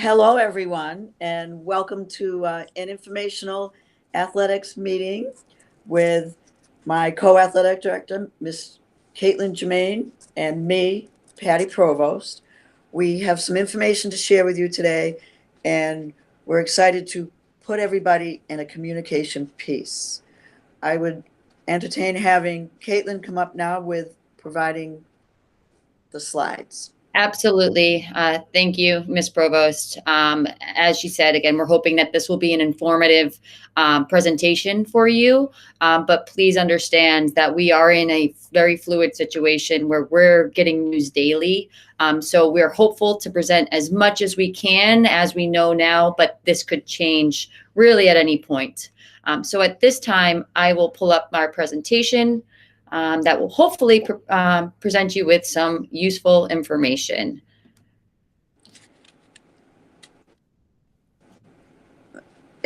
Hello, everyone, and welcome to an informational athletics meeting with my co-athletic director, Miss Caitlin Germain, and me, Patty Provost. We have some information to share with you today, and we're excited to put everybody in a communication piece. I would entertain having Caitlin come up now with providing the slides. Absolutely. Thank you, Ms. Provost. As she said, again, we're hoping that this will be an informative presentation for you, but please understand that we are in a very fluid situation where we're getting news daily. So we're hopeful to present as much as we can as we know now, but this could change really at any point. So at this time, I will pull up our presentation. That will hopefully present you with some useful information.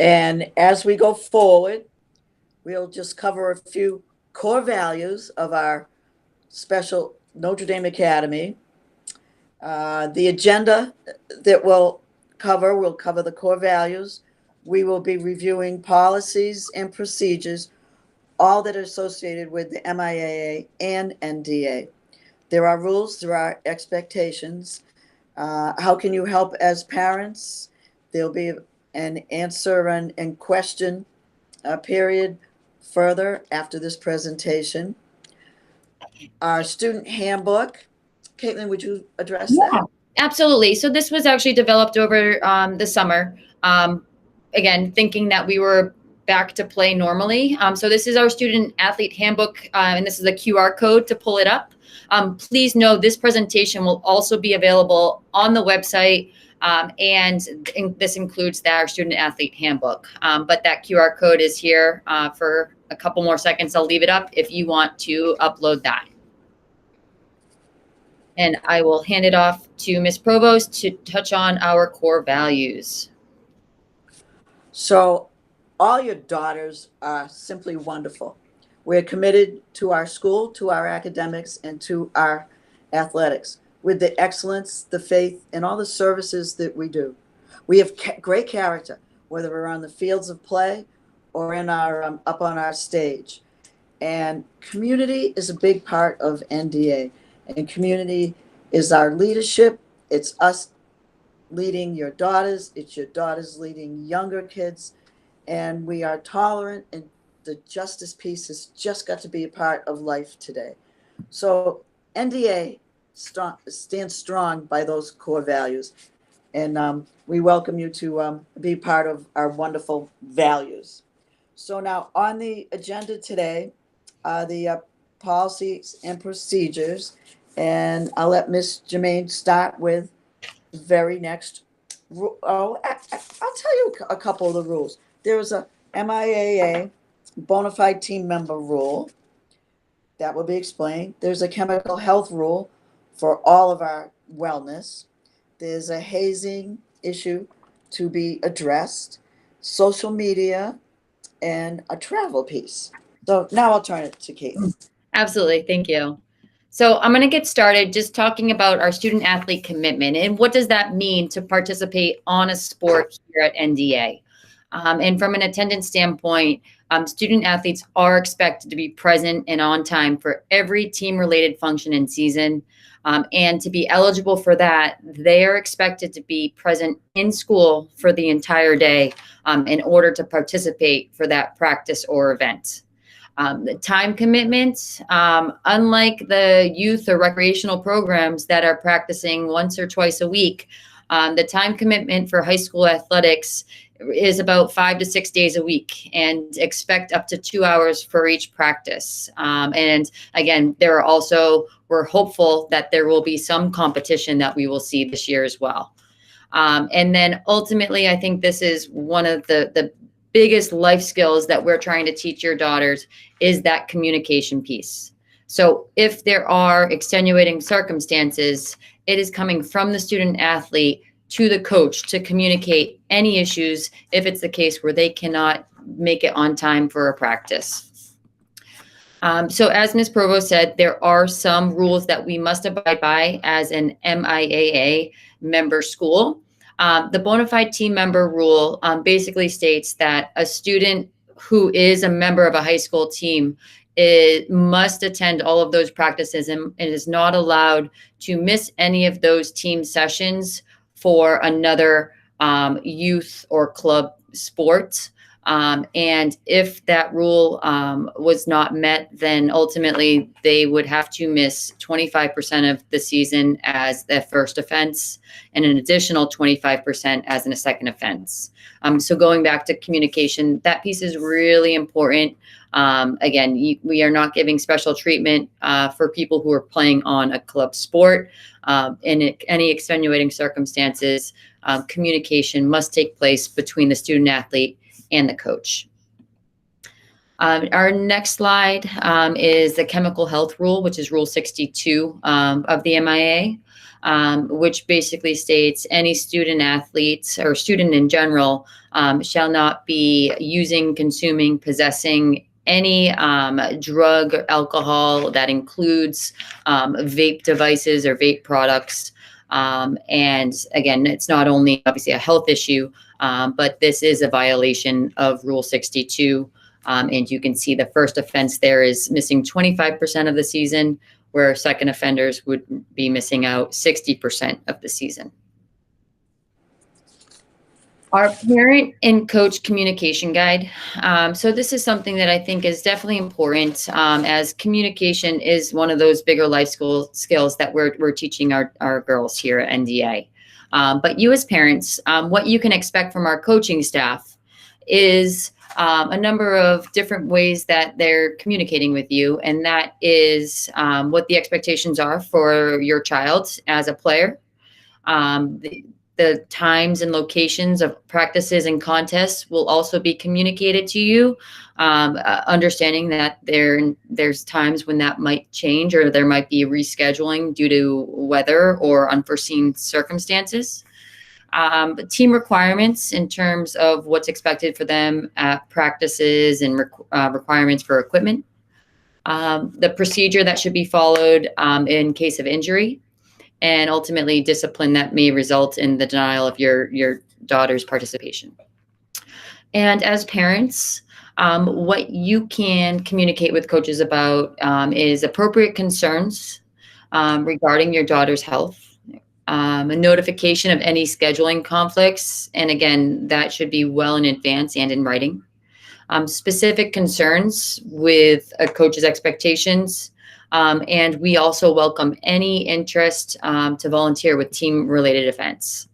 And as we go forward, we'll just cover a few core values of our special Notre Dame Academy. The agenda that we'll cover the core values. We will be reviewing policies and procedures, all that are associated with the MIAA and NDA. There are rules, there are expectations. How can you help as parents? There'll be an answer and question period further after this presentation. Our student handbook. Caitlin, would you address that? Absolutely. So this was actually developed over the summer. Again, thinking that we were back to play normally. So this is our student athlete handbook, and this is a QR code to pull it up. Please know this presentation will also be available on the website, and this includes our student athlete handbook. But that QR code is here for a couple more seconds. I'll leave it up if you want to upload that. And I will hand it off to Ms. Provost to touch on our core values. So all your daughters are simply wonderful. We're committed to our school, to our academics, and to our athletics with the excellence, the faith, and all the services that we do. We have great character, whether we're on the fields of play or in our up on our stage. And community is a big part of NDA. And community is our leadership. It's us leading your daughters. It's your daughters leading younger kids. And we are tolerant, and the justice piece has just got to be a part of life today. So NDA stands strong by those core values. And we welcome you to be part of our wonderful values. So now on the agenda today are the policies and procedures. And I'll let Ms. Germain start with the very next. I'll tell you a couple of the rules. There was a MIAA bonafide team member rule that will be explained. There's a chemical health rule for all of our wellness. There's a hazing issue to be addressed, social media, and a travel piece. So now I'll turn it to Kate. Absolutely. Thank you. So I'm going to get started just talking about our student athlete commitment and what does that mean to participate on a sport here at NDA. And from an attendance standpoint, student athletes are expected to be present and on time for every team-related function and season. And to be eligible for that, they are expected to be present in school for the entire day in order to participate for that practice or event. The time commitment, unlike the youth or recreational programs that are practicing once or twice a week, the time commitment for high school athletics is about 5 to 6 days a week, and expect up to 2 hours for each practice. And again, we're hopeful that there will be some competition that we will see this year as well. And then ultimately, I think this is one of the biggest life skills that we're trying to teach your daughters is that communication piece. So if there are extenuating circumstances, it is coming from the student athlete to the coach to communicate any issues if it's the case where they cannot make it on time for a practice. So as Ms. Provost said, there are some rules that we must abide by as an MIAA member school. The bona fide team member rule basically states that a student who is a member of a high school team must attend all of those practices and is not allowed to miss any of those team sessions for another youth or club sport. And if that rule was not met, then ultimately they would have to miss 25% of the season as their first offense and an additional 25% as a second offense. So going back to communication, that piece is really important. Again, we are not giving special treatment for people who are playing on a club sport. In any extenuating circumstances, communication must take place between the student athlete and the coach. Our next slide is the chemical health rule, which is Rule 62 of the MIA, which basically states any student athletes or student in general shall not be using, consuming, possessing any drug or alcohol that includes vape devices or vape products. And again, it's not only obviously a health issue, but this is a violation of Rule 62. And you can see the first offense there is missing 25% of the season, where second offenders would be missing out 60% of the season. Our parent and coach communication guide. So this is something that I think is definitely important, as communication is one of those bigger life skills that we're teaching our girls here at NDA. But you as parents, what you can expect from our coaching staff is a number of different ways that they're communicating with you. And that is what the expectations are for your child as a player. The times and locations of practices and contests will also be communicated to you, understanding that there's times when that might change or there might be rescheduling due to weather or unforeseen circumstances. Team requirements in terms of what's expected for them at practices and requirements for equipment. The procedure that should be followed in case of injury, and ultimately discipline that may result in the denial of your daughter's participation. And as parents, what you can communicate with coaches about is appropriate concerns regarding your daughter's health, a notification of any scheduling conflicts, and again, that should be well in advance and in writing. Specific concerns with a coach's expectations, and we also welcome any interest to volunteer with team-related events.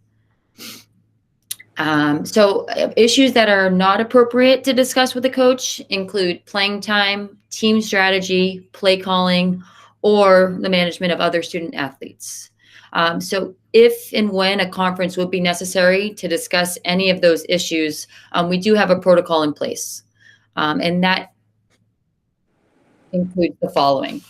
So issues that are not appropriate to discuss with a coach include playing time, team strategy, play calling, or the management of other student athletes. So if and when a conference would be necessary to discuss any of those issues, we do have a protocol in place. And that includes the following.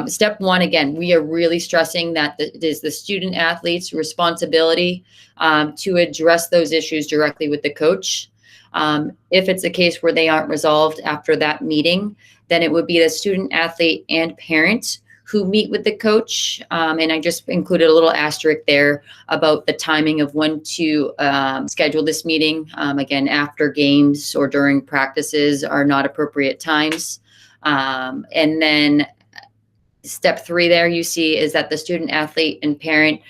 Step one, again, we are really stressing that it is the student athlete's responsibility to address those issues directly with the coach. If it's a case where they aren't resolved after that meeting, then it would be the student athlete and parent who meet with the coach. And I just included a little asterisk there about the timing of when to schedule this meeting. Again, after games or during practices are not appropriate times. And then step 3 there you see is that the student athlete and parent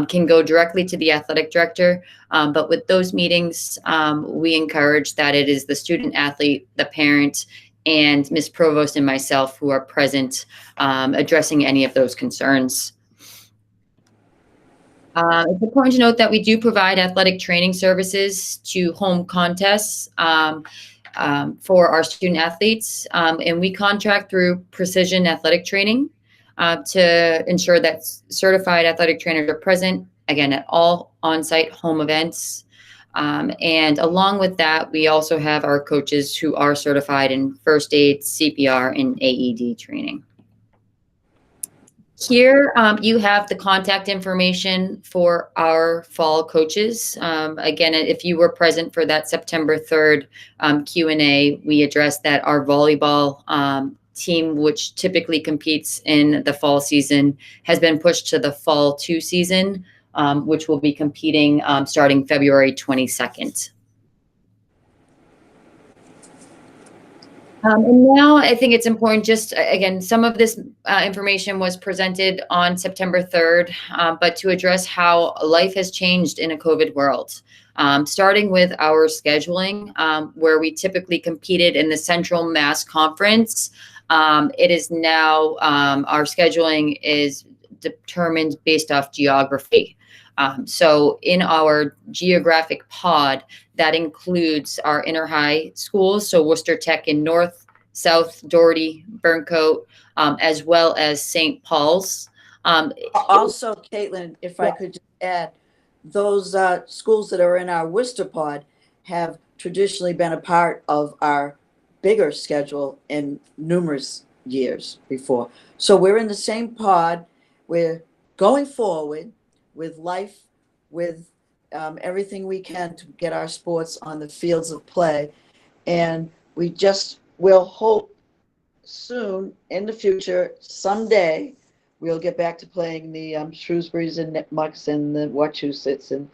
can go directly to the athletic director. But with those meetings, we encourage that it is the student athlete, the parent, and Ms. Provost and myself who are present addressing any of those concerns. It's important to note that we do provide athletic training services to home contests for our student athletes, and we contract through Precision Athletic Training to ensure that certified athletic trainers are present, again, at all on-site home events. And along with that, we also have our coaches who are certified in first aid, CPR, and AED training. Here, you have the contact information for our fall coaches. Again, if you were present for that September 3rd Q&A, we addressed that our volleyball team, which typically competes in the fall season, has been pushed to the fall 2 season which will be competing starting February 22nd. And now I think it's important, just again, some of this information was presented on September 3rd, but to address how life has changed in a COVID world. Starting with our scheduling, where we typically competed in the Central Mass Conference, it is now, our scheduling is determined based off geography. So in our geographic pod, that includes our inter-high schools, so Worcester Tech in North, South, Doherty, Burncoat, as well as St. Paul's. Also, Caitlin, if I Yeah. could just add, those schools that are in our Worcester pod have traditionally been a part of our bigger schedule in numerous years before. So we're in the same pod. We're going forward with life, with everything we can to get our sports on the fields of play. And we just will hope soon in the future, someday, we'll get back to playing the Shrewsbury's and Nipmucks and the Wachusett's and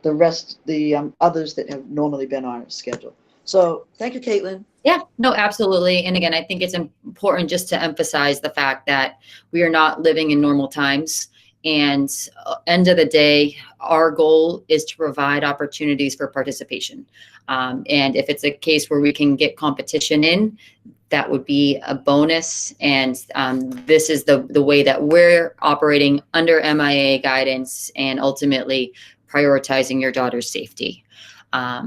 the rest, the others that have normally been on our schedule. So thank you, Caitlin. Yeah, no, absolutely. And again, I think it's important just to emphasize the fact that we are not living in normal times. And end of the day, our goal is to provide opportunities for participation. And if it's a case where we can get competition in, that would be a bonus. And this is the way that we're operating under MIA guidance and ultimately prioritizing your daughter's safety.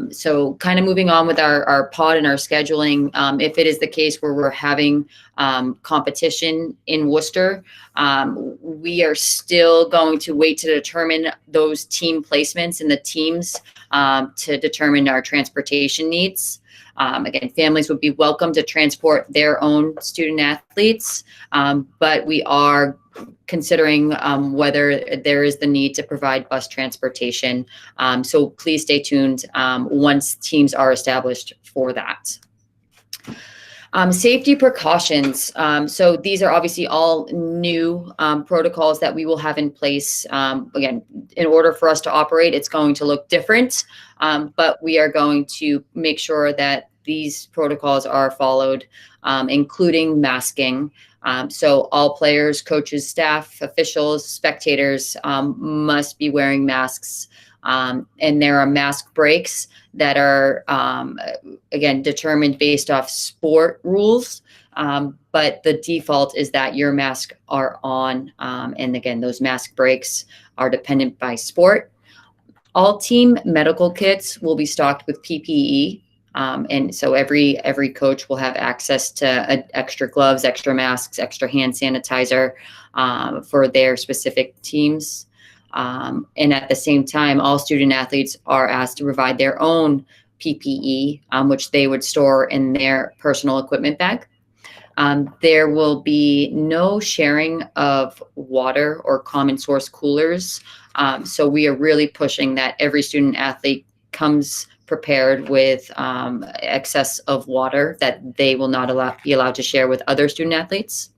So kind of moving on with our pod and our scheduling, if it is the case where we're having competition in Worcester, we are still going to wait to determine those team placements in the teams to determine our transportation needs. Again, families would be welcome to transport their own student athletes, but we are considering whether there is the need to provide bus transportation. So please stay tuned once teams are established for that. Safety precautions. So these are obviously all new protocols that we will have in place. Again, in order for us to operate, it's going to look different, but we are going to make sure that these protocols are followed, including masking. So all players, coaches, staff, officials, spectators must be wearing masks. And there are mask breaks that are, again, determined based off sport rules. But the default is that your masks are on. And again, those mask breaks are dependent by sport. All team medical kits will be stocked with PPE. And so every coach will have access to extra gloves, extra masks, extra hand sanitizer for their specific teams. And at the same time, all student athletes are asked to provide their own PPE, which they would store in their personal equipment bag. There will be no sharing of water or common source coolers. So we are really pushing that every student athlete comes prepared with excess of water that they will not be allowed to share with other student athletes.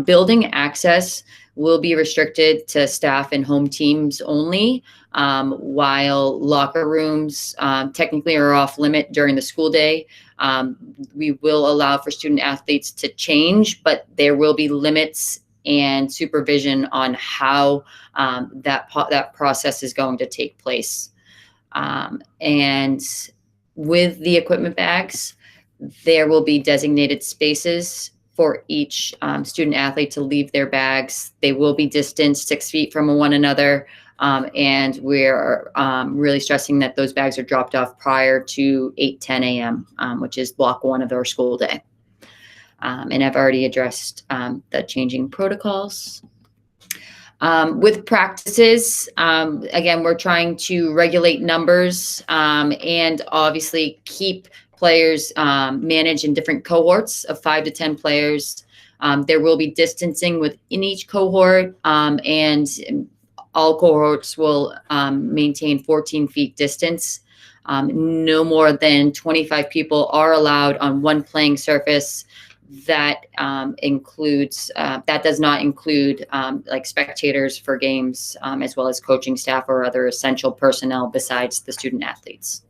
Building access will be restricted to staff and home teams only, while locker rooms technically are off limit during the school day. We will allow for student athletes to change, but there will be limits and supervision on how that process is going to take place. And with the equipment bags, there will be designated spaces for each student athlete to leave their bags. They will be distanced 6 feet from one another. And we're really stressing that those bags are dropped off prior to 8:10 a.m., which is block one of our school day. And I've already addressed the changing protocols. With practices, again, we're trying to regulate numbers and obviously keep players managed in different cohorts of 5 to 10 players. There will be distancing within each cohort, and all cohorts will maintain 14 feet distance. No more than 25 people are allowed on one playing surface. that that does not include like spectators for games, as well as coaching staff or other essential personnel besides the student athletes.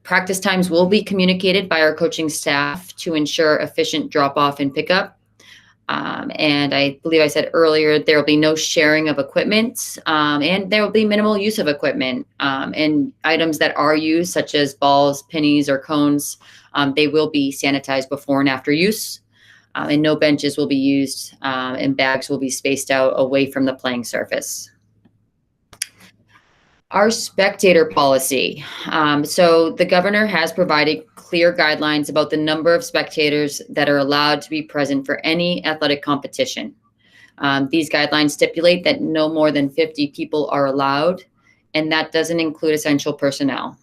Practice times will be communicated by our coaching staff to ensure efficient drop off and pickup. And I believe I said earlier, there will be no sharing of equipment, and there will be minimal use of equipment, and items that are used, such as balls, pennies, or cones, they will be sanitized before and after use, and no benches will be used, and bags will be spaced out away from the playing surface. Our spectator policy. So the governor has provided clear guidelines about the number of spectators that are allowed to be present for any athletic competition. These guidelines stipulate that no more than 50 people are allowed, and that doesn't include essential personnel.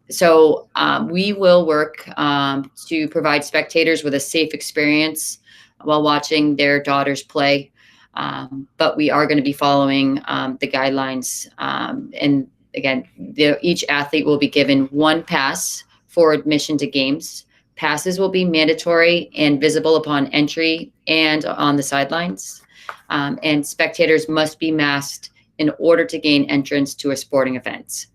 So we will work to provide spectators with a safe experience while watching their daughters play. But we are going to be following the guidelines. And again, each athlete will be given one pass for admission to games. Passes will be mandatory and visible upon entry and on the sidelines. And spectators must be masked in order to gain entrance to a sporting event.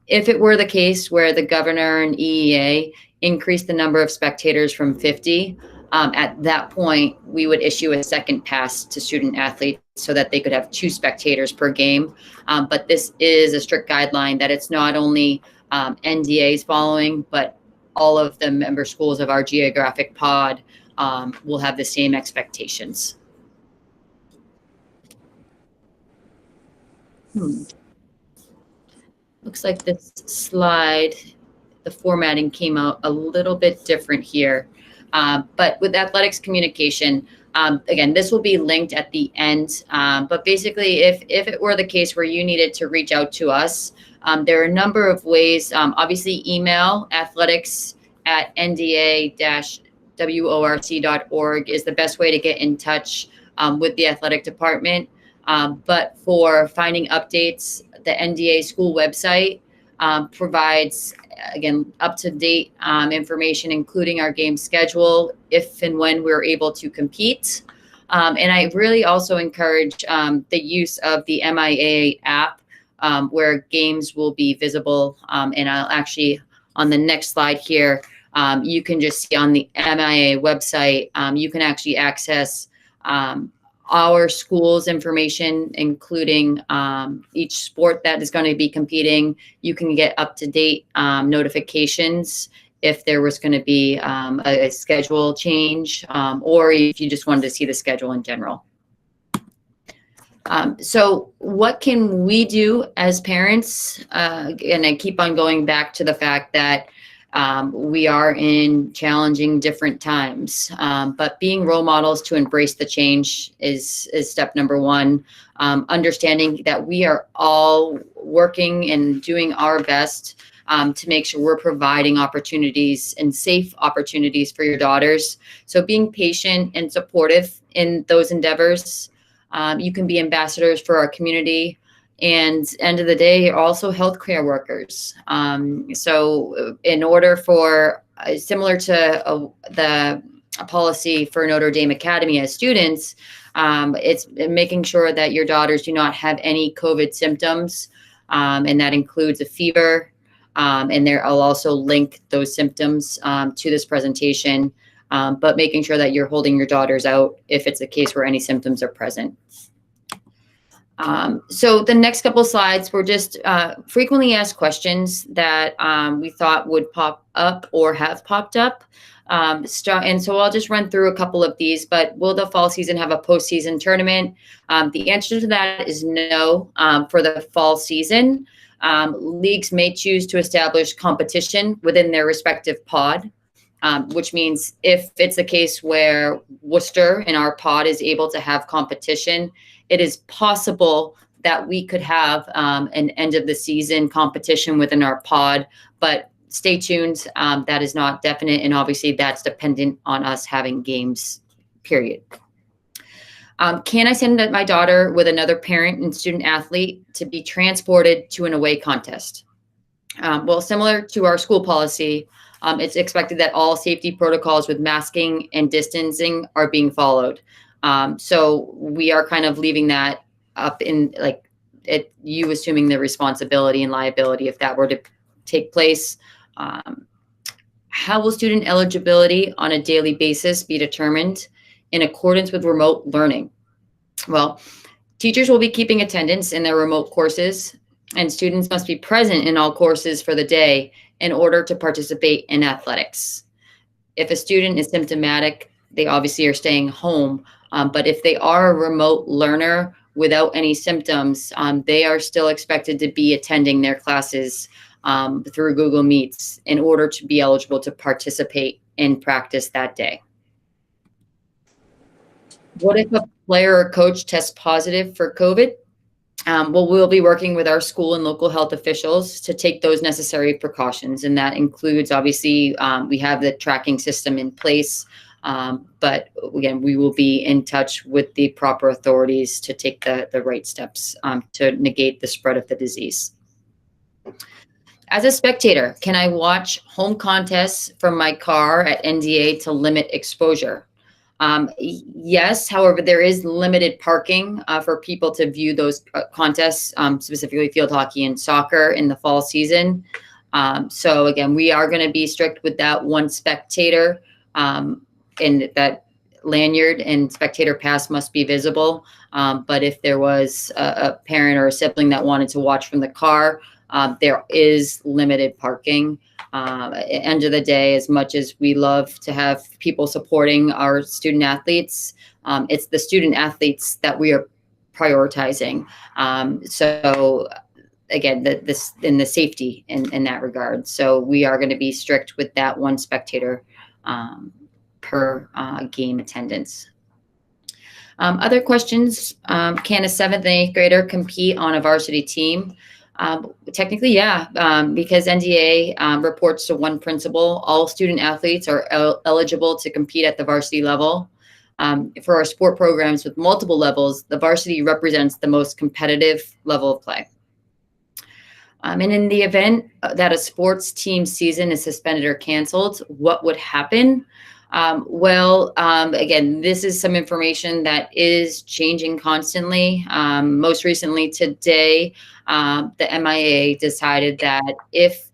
If it were the case where the governor and EEA increased the number of spectators from 50, at that point, we would issue a second pass to student athletes so that they could have 2 spectators per game. But this is a strict guideline that it's not only NDAs following, but all of the member schools of our geographic pod will have the same expectations. Looks like this slide, the formatting came out a little bit different here. But with athletics communication, again, this will be linked at the end. But basically, if it were the case where you needed to reach out to us, there are a number of ways. Obviously, email athletics@nda-worc.org is the best way to get in touch with the athletic department. But for finding updates, the NDA school website provides, again, up-to-date information, including our game schedule, if and when we're able to compete. And I really also encourage the use of the MIA app, where games will be visible. And I'll actually, on the next slide here, you can just see on the MIA website, you can actually access our school's information, including each sport that is going to be competing. You can get up-to-date notifications if there was going to be a schedule change, or if you just wanted to see the schedule in general. So what can we do as parents? And I keep on going back to the fact that we are in challenging different times, but being role models to embrace the change is step number one. Understanding that we are all working and doing our best to make sure we're providing opportunities and safe opportunities for your daughters. So being patient and supportive in those endeavors. You can be ambassadors for our community. And end of the day, you're also healthcare workers. So in order for, similar to the policy for Notre Dame Academy as students, it's making sure that your daughters do not have any COVID symptoms. And that includes a fever. And there, I'll also link those symptoms to this presentation, but making sure that you're holding your daughters out if it's a case where any symptoms are present. So the next couple slides were just frequently asked questions that we thought would pop up or have popped up. And so I'll just run through a couple of these, but will the fall season have a postseason tournament? The answer to that is no. For the fall season, leagues may choose to establish competition within their respective pod. Which means if it's a case where Worcester in our pod is able to have competition, it is possible that we could have an end of the season competition within our pod, but stay tuned. That is not definite. And obviously that's dependent on us having games, period. Can I send my daughter with another parent and student athlete to be transported to an away contest? Well, similar to our school policy, it's expected that all safety protocols with masking and distancing are being followed. So we are kind of leaving that up in like you assuming the responsibility and liability if that were to take place. Um, how will student eligibility on a daily basis be determined in accordance with remote learning? Well, teachers will be keeping attendance in their remote courses, and students must be present in all courses for the day in order to participate in athletics. If a student is symptomatic, they obviously are staying home. But if they are a remote learner without any symptoms, they are still expected to be attending their classes through Google Meets in order to be eligible to participate in practice that day. What if a player or coach tests positive for COVID? Well, we'll be working with our school and local health officials to take those necessary precautions. And that includes, obviously, we have the tracking system in place. But again, we will be in touch with the proper authorities to take the right steps to negate the spread of the disease. As a spectator, can I watch home contests from my car at NDA to limit exposure? Yes, however, there is limited parking for people to view those contests, specifically field hockey and soccer in the fall season. So again, we are going to be strict with that one spectator, and that lanyard and spectator pass must be visible. But if there was a parent or a sibling that wanted to watch from the car, there is limited parking. End of the day, as much as we love to have people supporting our student athletes, it's the student athletes that we are prioritizing. So again, this in the safety in that regard. So we are going to be strict with that one spectator per game attendance. Other questions, can a 7th and 8th grader compete on a varsity team? Technically, yeah, because NDA reports to one principal. All student athletes are eligible to compete at the varsity level. For our sport programs with multiple levels, the varsity represents the most competitive level of play. And in the event that a sports team season is suspended or canceled, what would happen? Again, this is some information that is changing constantly. Most recently today, the MIA decided that if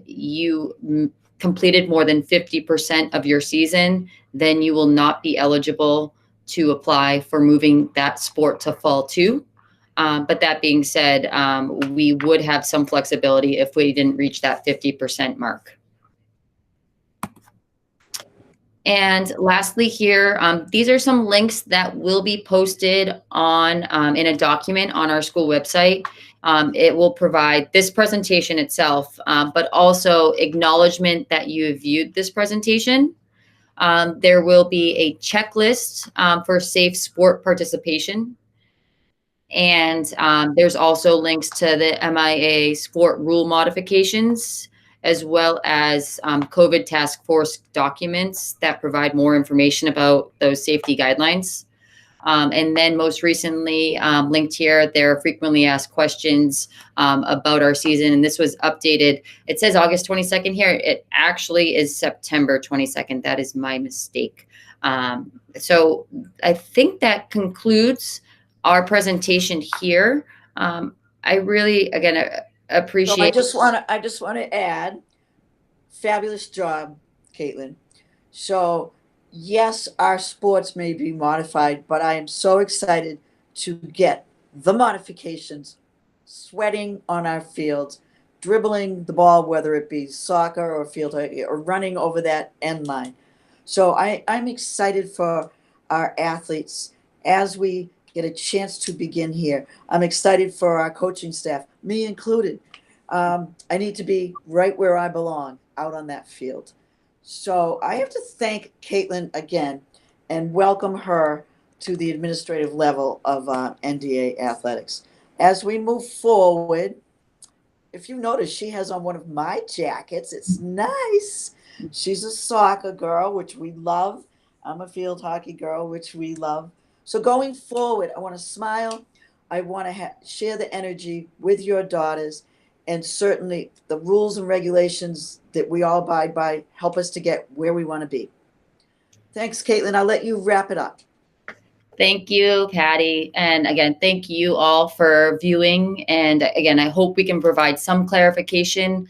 you completed more than 50% of your season, then you will not be eligible to apply for moving that sport to fall 2. But that being said, we would have some flexibility if we didn't reach that 50% mark. And lastly here, these are some links that will be posted on in a document on our school website. It will provide this presentation itself, but also acknowledgement that you have viewed this presentation. There will be a checklist for safe sport participation. And there's also links to the MIA sport rule modifications, as well as COVID task force documents that provide more information about those safety guidelines. And then most recently linked here, there are frequently asked questions about our season. And this was updated. It says August 22nd here. It actually is September 22nd. That is my mistake. So I think that concludes our presentation here. I really, again, appreciate. So I just want to add, fabulous job, Caitlin. So yes, our sports may be modified, but I am so excited to get the modifications, sweating on our fields, dribbling the ball, whether it be soccer or field hockey, or running over that end line. So I'm excited for our athletes as we get a chance to begin here. I'm excited for our coaching staff, me included. I need to be right where I belong, out on that field. So I have to thank Caitlin again and welcome her to the administrative level of NDA athletics. As we move forward, if you notice, she has on one of my jackets. It's nice. She's a soccer girl, which we love. I'm a field hockey girl, which we love. So going forward, I want to smile. I want to share the energy with your daughters And certainly the rules and regulations that we all abide by help us to get where we want to be. Thanks, Caitlin. I'll let you wrap it up. Thank you, Patty. And again, thank you all for viewing. And again, I hope we can provide some clarification.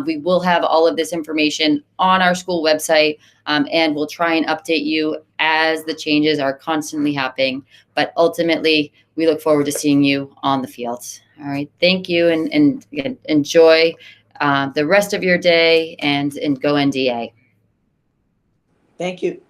We will have all of this information on our school website, and we'll try and update you as the changes are constantly happening. But ultimately, we look forward to seeing you on the field. All right. Thank you. And again, enjoy the rest of your day and go NDA. Thank you.